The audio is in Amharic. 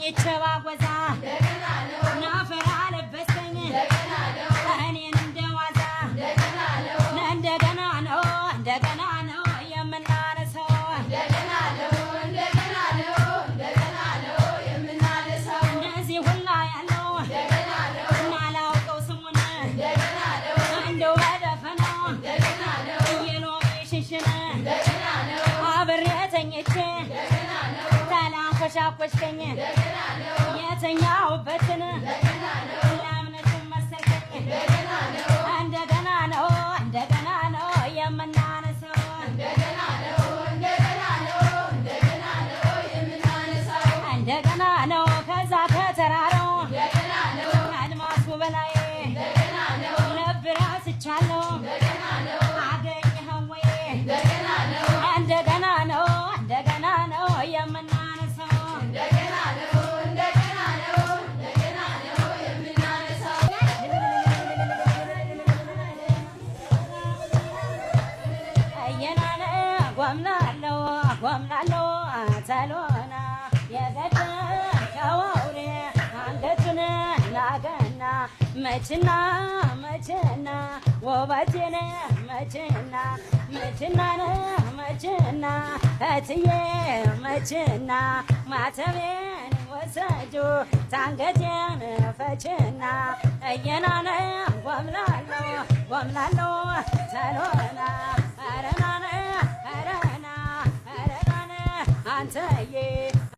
ተኝቼባጓዛ ናፈራ ለበሰኝ እኔን እንደዋዛ እንደገና ነው የምናነሳው እነዚህ ሁላ ያለው እናላውቀው ስሙን እንደው በደፈናው የሎሚ ሽንሽን አብሬ ተኝቼ ተላንኮሻኮሽከኝ የተኛሁበትን ለእምነቱን መሰልከኝ እንደገና ነው የምናነሳው እንደገና ነው ከዛ ከተራራው ከአድማሱ በላይ ነብር አስቻለሁ አገኘኸው ወይ እንደገና ነው የምናነሳው ጎምናለው ተሎና የገደልከው አውሬ አንገቱን ናገና መችና ውበቴን መችና እትዬ መችና ማተቤን ወሰጁ ታንገቴን ፈችና እየናነ ጎምላለው ተሎና አረናነ አንተዬ